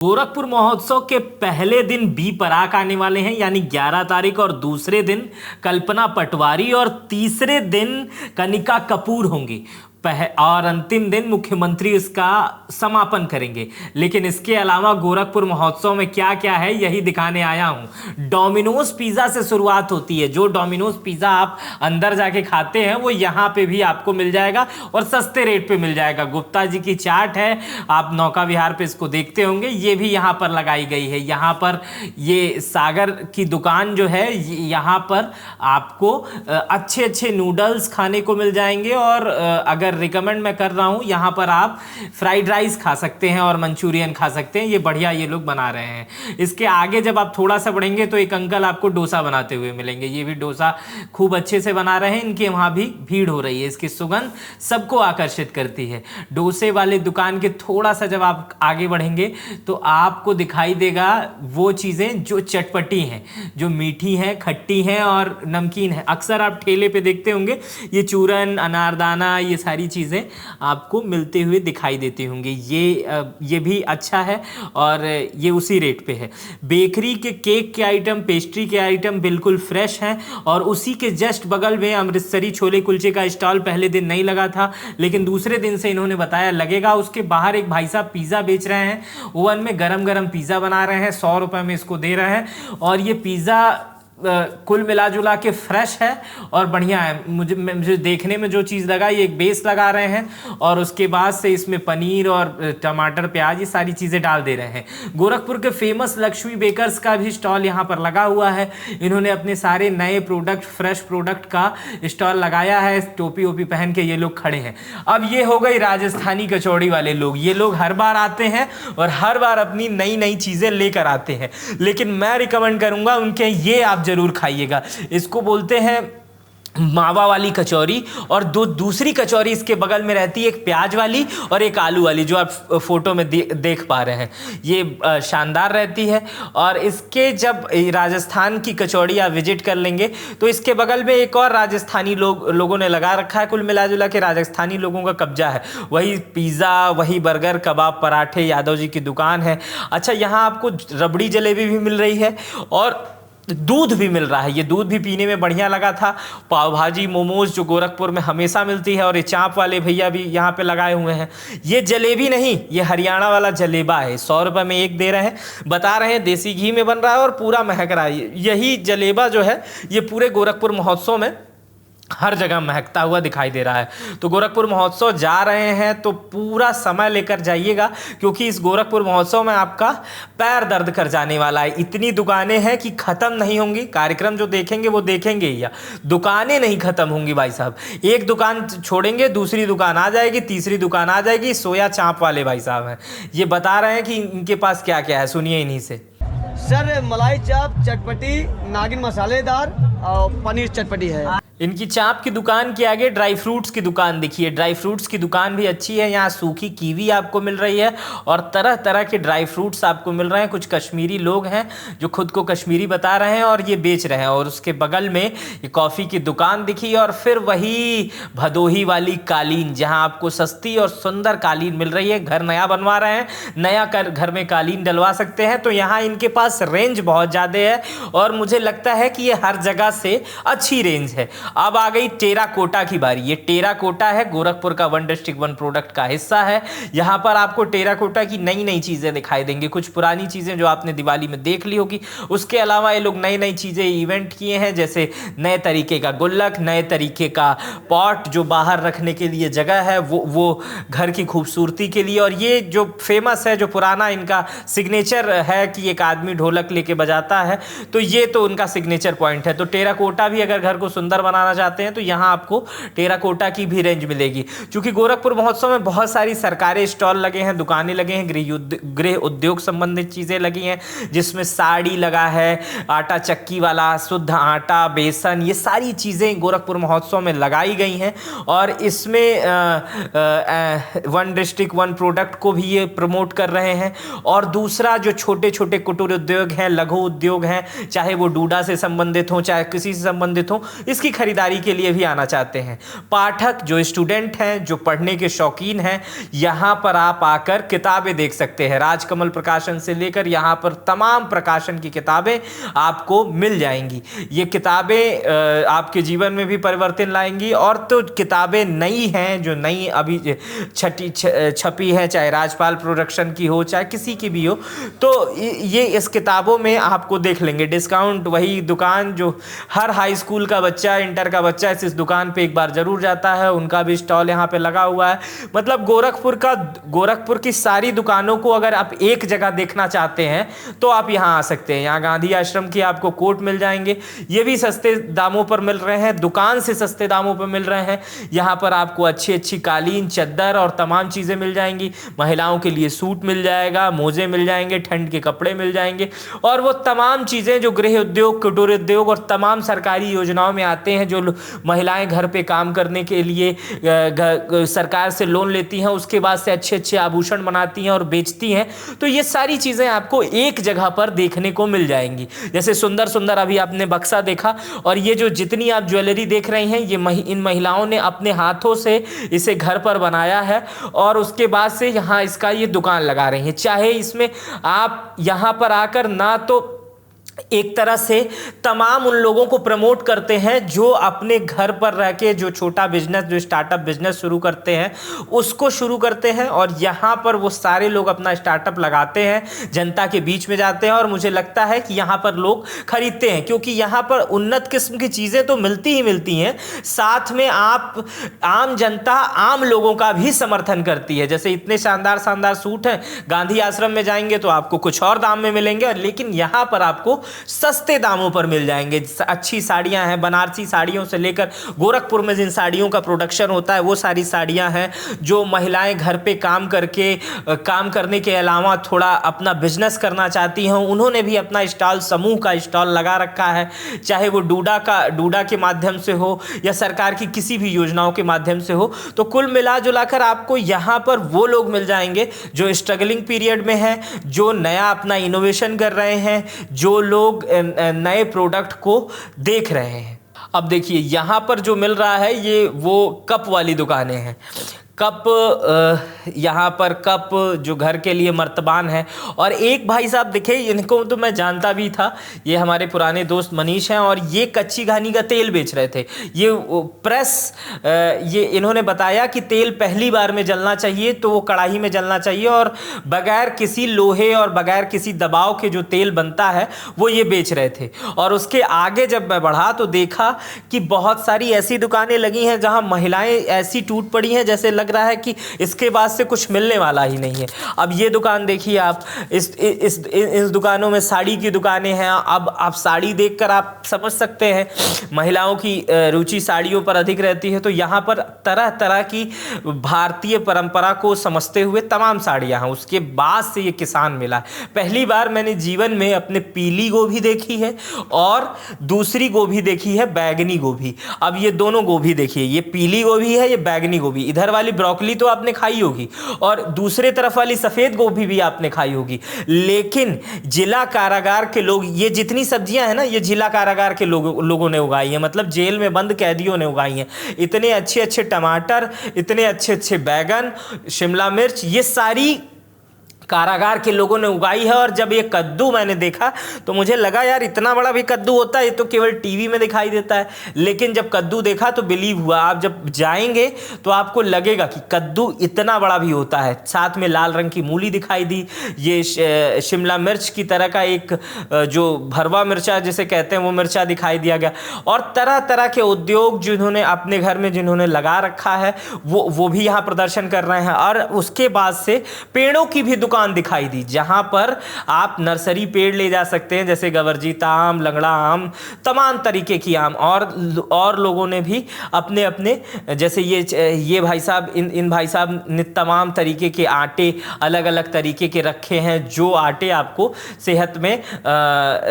गोरखपुर महोत्सव के पहले दिन बी पराग आने वाले हैं यानी 11 तारीख, और दूसरे दिन कल्पना पटवारी और तीसरे दिन कनिका कपूर होंगी और अंतिम दिन मुख्यमंत्री इसका समापन करेंगे। लेकिन इसके अलावा गोरखपुर महोत्सव में क्या क्या है यही दिखाने आया हूं। डोमिनोज पिज़्ज़ा से शुरुआत होती है। जो डोमिनोज पिज़्ज़ा आप अंदर जाके खाते हैं वो यहाँ पे भी आपको मिल जाएगा और सस्ते रेट पे मिल जाएगा। गुप्ता जी की चाट है, आप नौका विहार पे इसको देखते होंगे, ये भी यहाँ पर लगाई गई है। यहाँ पर ये सागर की दुकान जो है, यहाँ पर आपको अच्छे अच्छे नूडल्स खाने को मिल जाएंगे। और अगर रिकमेंड मैं कर रहा हूं, यहां पर आप फ्राइड राइस खा सकते हैं और मंचूरियन खा सकते हैं। ये बढ़िया ये लोग बना रहे हैं। इसके आगे जब आप थोड़ा सा बढ़ेंगे तो एक अंकल आपको डोसा बनाते हुए मिलेंगे। ये भी डोसा खूब अच्छे से बना रहे हैं। इनके वहां भी भीड़ हो रही है। इसकी सुगंध सबको आकर्षित करती है। डोसे वाले दुकान के थोड़ा सा जब आप आगे बढ़ेंगे तो आपको दिखाई देगा वो चीजें जो चटपटी हैं, जो मीठी हैं, खट्टी हैं और नमकीन है। अक्सर आप ठेले पे देखते होंगे ये चूरन, अनारदाना, ये सारी चीज़ें आपको मिलते हुए दिखाई देती होंगी। ये भी अच्छा है और ये उसी रेट पे है। बेकरी के केक के आइटम, पेस्ट्री के आइटम बिल्कुल फ्रेश हैं। और उसी के जस्ट बगल में अमृतसरी छोले कुलचे का स्टॉल पहले दिन नहीं लगा था, लेकिन दूसरे दिन से इन्होंने बताया लगेगा। उसके बाहर एक भाई साहब पिज़्ज़ा बेच रहे हैं, ओवन में गरम गरम पिज़्ज़ा बना रहे हैं, 100 रुपये में इसको दे रहे हैं। और ये पिज़्ज़ा कुल मिला जुला के फ्रेश है और बढ़िया है। मुझे देखने में जो चीज़ लगा, ये एक बेस लगा रहे हैं और उसके बाद से इसमें पनीर और टमाटर, प्याज, ये सारी चीज़ें डाल दे रहे हैं। गोरखपुर के फेमस लक्ष्मी बेकर्स का भी स्टॉल यहाँ पर लगा हुआ है। इन्होंने अपने सारे नए प्रोडक्ट, फ्रेश प्रोडक्ट का स्टॉल लगाया है। टोपी वोपी पहन के ये लोग खड़े हैं। अब ये हो गई राजस्थानी कचौड़ी वाले लोग। ये लोग हर बार आते हैं और हर बार अपनी नई नई चीज़ें लेकर आते हैं, लेकिन मैं रिकमेंड करूँगा उनके ये आप जरूर खाइएगा। इसको बोलते हैं मावा वाली कचौरी। और दूसरी कचौरी इसके बगल में रहती है, एक प्याज वाली और एक आलू वाली, जो आप फोटो में देख पा रहे हैं। ये शानदार रहती है। और इसके जब राजस्थान की कचौड़ी आप विजिट कर लेंगे तो इसके बगल में एक और राजस्थानी लोगों ने लगा रखा है। कुल मिला जुला के राजस्थानी लोगों का कब्जा है। वही पिज़्ज़ा, वही बर्गर, कबाब, पराठे, यादव जी की दुकान है। अच्छा, यहाँ आपको रबड़ी जलेबी भी मिल रही है और दूध भी मिल रहा है। ये दूध भी पीने में बढ़िया लगा था। पाव भाजी, मोमोज जो गोरखपुर में हमेशा मिलती है, और ये चाप वाले भैया भी यहाँ पे लगाए हुए हैं। ये जलेबी नहीं, ये हरियाणा वाला जलेबा है। 100 रुपये में एक दे रहे हैं। बता रहे हैं देसी घी में बन रहा है और पूरा महक रहा है। यही जलेबा जो है ये पूरे गोरखपुर महोत्सव में हर जगह महकता हुआ दिखाई दे रहा है। तो गोरखपुर महोत्सव जा रहे हैं तो पूरा समय लेकर जाइएगा, क्योंकि इस गोरखपुर महोत्सव में आपका पैर दर्द कर जाने वाला है। इतनी दुकानें हैं कि ख़त्म नहीं होंगी। कार्यक्रम जो देखेंगे वो देखेंगे ही, या दुकानें नहीं ख़त्म होंगी भाई साहब। एक दुकान छोड़ेंगे, दूसरी दुकान आ जाएगी, तीसरी दुकान आ जाएगी। सोया चाँप वाले भाई साहब हैं, ये बता रहे हैं कि इनके पास क्या क्या है। सुनिए इन्हीं से। सर, मलाई चाप, चटपटी, नागिन मसालेदार और पनीर चटपटी है। इनकी चाप की दुकान के आगे ड्राई फ्रूट्स की दुकान दिखिए। ड्राई फ्रूट्स की दुकान भी अच्छी है। यहाँ सूखी कीवी आपको मिल रही है और तरह तरह के ड्राई फ्रूट्स आपको मिल रहे हैं। कुछ कश्मीरी लोग हैं जो खुद को कश्मीरी बता रहे हैं और ये बेच रहे हैं। और उसके बगल में ये कॉफ़ी की दुकान दिखी। और फिर वही भदोही वाली कालीन, जहाँ आपको सस्ती और सुंदर कालीन मिल रही है। घर नया बनवा रहे हैं, नया घर में कालीन डलवा सकते हैं। तो यहाँ इनके पास रेंज बहुत ज़्यादा है और मुझे लगता है कि ये हर जगह से अच्छी रेंज है। अब आ गई टेराकोटा की बारी। ये टेराकोटा है, गोरखपुर का वन डिस्ट्रिक्ट वन प्रोडक्ट का हिस्सा है। यहाँ पर आपको टेराकोटा की नई नई चीज़ें दिखाई देंगी। कुछ पुरानी चीज़ें जो आपने दिवाली में देख ली होगी। उसके अलावा ये लोग नई नई चीज़ें इवेंट किए हैं, जैसे नए तरीके का गुल्लक, नए तरीके का पॉट जो बाहर रखने के लिए जगह है, वो घर की खूबसूरती के लिए। और ये जो फेमस है, जो पुराना इनका सिग्नेचर है कि एक आदमी ढोलक लेके बजाता है, तो ये तो उनका सिग्नेचर पॉइंट है। तो टेराकोटा भी अगर घर को सुंदर बनाना चाहते हैं तो यहाँ आपको टेराकोटा की भी रेंज मिलेगी। क्योंकि गोरखपुर महोत्सव में बहुत सारी सरकारी स्टॉल लगे हैं, दुकानें लगे हैं, गृह उद्योग संबंधित चीज़ें लगी हैं, जिसमें साड़ी लगा है, आटा चक्की वाला, शुद्ध आटा, बेसन, ये सारी चीज़ें गोरखपुर महोत्सव में लगाई गई हैं। और इसमें वन डिस्ट्रिक्ट वन प्रोडक्ट को भी ये प्रमोट कर रहे हैं। और दूसरा जो छोटे छोटे कुटीर उद्योग हैं, लघु उद्योग हैं, चाहे वो डूडा से संबंधित हो, चाहे किसी से संबंधित हो, इसकी खरीदारी के लिए भी आना चाहते हैं, पाठक जो स्टूडेंट हैं, जो पढ़ने के शौकीन हैं, यहाँ पर आप आकर किताबें देख सकते हैं। राजकमल प्रकाशन से लेकर यहाँ पर तमाम प्रकाशन की किताबें आपको मिल जाएंगी। ये किताबें आपके जीवन में भी परिवर्तन लाएंगी, और तो किताबें नई हैं, जो नई अभी छपी है, चाहे राजपाल प्रोडक्शन की हो चाहे किसी की भी हो, तो ये इस किताबों में आपको देख लेंगे। डिस्काउंट वही दुकान जो हर हाई स्कूल का बच्चा, इंटर का बच्चा इस दुकान पे एक बार जरूर जाता है, उनका भी स्टॉल यहाँ पे लगा हुआ है। मतलब गोरखपुर की सारी दुकानों को अगर आप एक जगह देखना चाहते हैं तो आप यहाँ आ सकते हैं। यहाँ गांधी आश्रम की आपको कोट मिल जाएंगे, ये भी सस्ते दामों पर मिल रहे हैं, दुकान से सस्ते दामों पर मिल रहे हैं। यहाँ पर आपको अच्छी अच्छी कालीन, चद्दर और तमाम चीज़ें मिल जाएंगी। महिलाओं के लिए सूट मिल जाएगा, मोजे मिल जाएंगे, ठंड के कपड़े मिल जाएंगे, और वो तमाम चीज़ें जो गृह उद्योग, कुटीर उद्योग और तमाम सरकारी योजनाओं में आते हैं, जो महिलाएं घर पे काम करने के लिए सरकार से लोन लेती हैं, उसके बाद से अच्छे अच्छे आभूषण बनाती हैं और बेचती हैं। तो ये सारी चीज़ें आपको एक जगह पर देखने को मिल जाएंगी। जैसे सुंदर सुंदर अभी आपने बक्सा देखा, और ये जो जितनी आप ज्वेलरी देख रही हैं, ये इन महिलाओं ने अपने हाथों से इसे घर पर बनाया है, और उसके बाद से यहाँ इसका ये दुकान लगा रही हैं। चाहे इसमें आप यहाँ पर आकर ना तो एक तरह से तमाम उन लोगों को प्रमोट करते हैं जो अपने घर पर रह के जो छोटा बिजनेस, जो स्टार्टअप बिजनेस शुरू करते हैं, उसको शुरू करते हैं, और यहाँ पर वो सारे लोग अपना स्टार्टअप लगाते हैं, जनता के बीच में जाते हैं, और मुझे लगता है कि यहाँ पर लोग खरीदते हैं, क्योंकि यहाँ पर उन्नत किस्म की चीज़ें तो मिलती ही मिलती हैं, साथ में आप आम जनता, आम लोगों का भी समर्थन करती है। जैसे इतने शानदार शानदार सूट हैं, गांधी आश्रम में जाएंगे तो आपको कुछ और दाम में मिलेंगे, लेकिन यहाँ पर आपको सस्ते दामों पर मिल जाएंगे। अच्छी साड़ियां हैं, बनारसी साड़ियों से लेकर गोरखपुर में जिन साड़ियों का प्रोडक्शन होता है वो सारी साड़ियां हैं। जो महिलाएं घर पे काम करने के अलावा थोड़ा अपना बिजनेस करना चाहती हैं, उन्होंने भी अपना स्टॉल, समूह का स्टॉल लगा रखा है, चाहे वो डूडा के माध्यम से हो या सरकार की किसी भी योजनाओं के माध्यम से हो। तो कुल मिला जुलाकर आपको यहाँ पर वो लोग मिल जाएंगे जो स्ट्रगलिंग पीरियड में हैं, जो नया अपना इनोवेशन कर रहे हैं, जो लोग नए प्रोडक्ट को देख रहे हैं। अब देखिए यहाँ पर जो मिल रहा है ये वो कप वाली दुकानें हैं। कप, यहाँ पर कप जो घर के लिए मर्तबान है, और एक भाई साहब दिखे, इनको तो मैं जानता भी था, ये हमारे पुराने दोस्त मनीष हैं, और ये कच्ची घानी का तेल बेच रहे थे। ये प्रेस, ये इन्होंने बताया कि तेल पहली बार में जलना चाहिए तो वो कढ़ाई में जलना चाहिए, और बगैर किसी लोहे और बगैर किसी दबाव के जो तेल बनता है वो ये बेच रहे थे। और उसके आगे जब मैं बढ़ा तो देखा कि बहुत सारी ऐसी दुकानें लगी हैं जहाँ महिलाएं ऐसी टूट पड़ी हैं जैसे लग रहा है कि इसके बाद से कुछ मिलने वाला ही नहीं है। अब ये दुकान देखिए आप, इस दुकानों में साड़ी की दुकानें हैं। अब आप साड़ी देखकर आप समझ सकते हैं महिलाओं की रुचि साड़ियों पर अधिक रहती है, तो यहाँ पर तरह तरह की भारतीय परंपरा को समझते हुए तमाम साड़ियाँ हैं। उसके बाद से ये किसान मेला, पहली बार मैंने जीवन में अपने पीली गोभी देखी है और दूसरी गोभी देखी है बैगनी गोभी। अब ये दोनों गोभी देखिए, ये पीली गोभी है, ये बैगनी गोभी। इधर वाली ब्रोकली तो आपने खाई होगी और दूसरे तरफ वाली सफेद गोभी भी आपने खाई होगी, लेकिन जिला कारागार के लोग, ये जितनी सब्जियां हैं ना, ये जिला कारागार के लोगों ने उगाई है, मतलब जेल में बंद कैदियों ने उगाई हैं। इतने अच्छे अच्छे टमाटर, इतने अच्छे अच्छे बैगन, शिमला मिर्च, ये सारी कारागार के लोगों ने उगाई है। और जब ये कद्दू मैंने देखा तो मुझे लगा यार इतना बड़ा भी कद्दू होता है, ये तो केवल टीवी में दिखाई देता है, लेकिन जब कद्दू देखा तो बिलीव हुआ। आप जब जाएंगे तो आपको लगेगा कि कद्दू इतना बड़ा भी होता है। साथ में लाल रंग की मूली दिखाई दी, ये शिमला मिर्च की तरह का एक जो भरवा मिर्चा जिसे कहते हैं वो मिर्चा दिखाई दिया गया, और तरह तरह के उद्योग जिन्होंने अपने घर में जिन्होंने लगा रखा है वो भी यहाँ प्रदर्शन कर रहे हैं। और उसके बाद से पेड़ों की भी दुकान दिखाई दी, जहां पर आप नर्सरी पेड़ ले जा सकते हैं, जैसे गवर्जीता आम, लंगड़ा आम, तमाम तरीके की आम। और लोगों ने भी अपने अपने, जैसे ये भाई साहब, इन भाई साहब ने तमाम तरीके के आटे अलग अलग तरीके के रखे हैं, जो आटे आपको सेहत में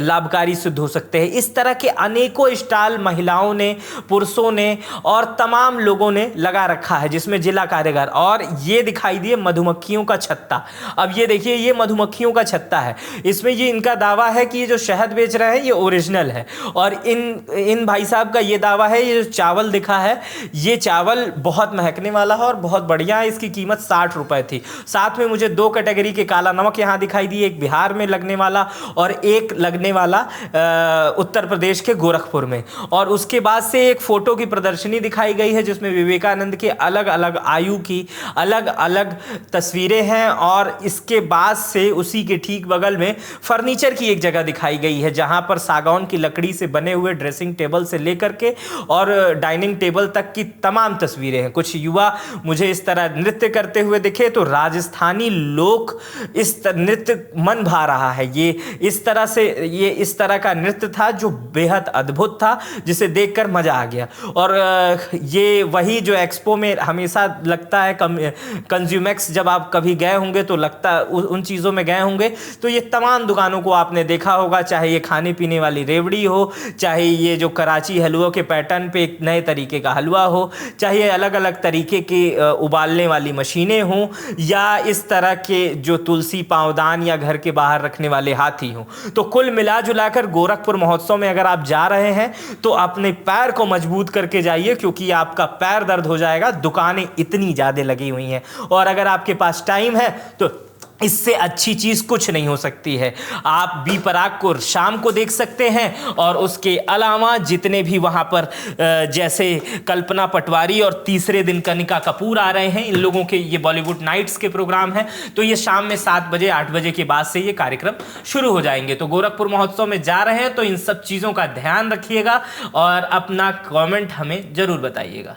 लाभकारी सिद्ध हो सकते हैं। इस तरह के अनेकों स्टॉल महिलाओं ने, पुरुषों ने और तमाम लोगों ने लगा रखा है, जिसमें जिला कारागार। और ये दिखाई दिए मधुमक्खियों का छत्ता। अब अब ये देखिए, ये मधुमक्खियों का छत्ता है। इसमें ये इनका दावा है कि ये जो शहद बेच रहे हैं ये ओरिजिनल है, और इन भाई साहब का ये दावा है, ये जो चावल दिखा है ये चावल बहुत महकने वाला है और बहुत बढ़िया है। इसकी कीमत 60 रुपए थी। साथ में मुझे 2 कैटेगरी के काला नमक यहाँ दिखाई दिए, एक बिहार में लगने वाला और एक लगने वाला उत्तर प्रदेश के गोरखपुर में। और उसके बाद से एक फोटो की प्रदर्शनी दिखाई गई है जिसमें विवेकानंद के अलग अलग आयु की अलग अलग तस्वीरें हैं, और इसके बाद से उसी के ठीक बगल में फर्नीचर की एक जगह दिखाई गई है जहां पर सागौन की लकड़ी से बने हुए ड्रेसिंग टेबल से लेकर के और डाइनिंग टेबल तक की तमाम तस्वीरें हैं। कुछ युवा मुझे इस तरह नृत्य करते हुए दिखे, तो राजस्थानी लोक इस नृत्य मन भा रहा है। ये इस तरह का नृत्य था जो बेहद अद्भुत था, जिसे देखकर मजा आ गया। और ये वही जो एक्सपो में हमेशा लगता है, कंज्यूमेक्स जब आप कभी गए होंगे तो लगता उन चीज़ों में गए होंगे तो ये तमाम दुकानों को आपने देखा होगा, चाहे ये खाने पीने वाली रेवड़ी हो, चाहे ये जो कराची हलवों के पैटर्न पे एक नए तरीके का हलवा हो, चाहे अलग अलग तरीके की उबालने वाली मशीनें हों, या इस तरह के जो तुलसी पावदान या घर के बाहर रखने वाले हाथी हों। तो कुल मिला जुलाकर गोरखपुर महोत्सव में अगर आप जा रहे हैं तो अपने पैर को मजबूत करके जाइए, क्योंकि आपका पैर दर्द हो जाएगा। दुकानें इतनी ज़्यादा लगी हुई हैं, और अगर आपके पास टाइम है तो इससे अच्छी चीज़ कुछ नहीं हो सकती है। आप बी पराग को शाम को देख सकते हैं, और उसके अलावा जितने भी वहाँ पर जैसे कल्पना पटवारी और तीसरे दिन कनिका कपूर आ रहे हैं, इन लोगों के ये बॉलीवुड नाइट्स के प्रोग्राम हैं, तो ये शाम में 7 बजे 8 बजे के बाद से ये कार्यक्रम शुरू हो जाएंगे। तो गोरखपुर महोत्सव में जा रहे हैं तो इन सब चीज़ों का ध्यान रखिएगा और अपना कॉमेंट हमें ज़रूर बताइएगा।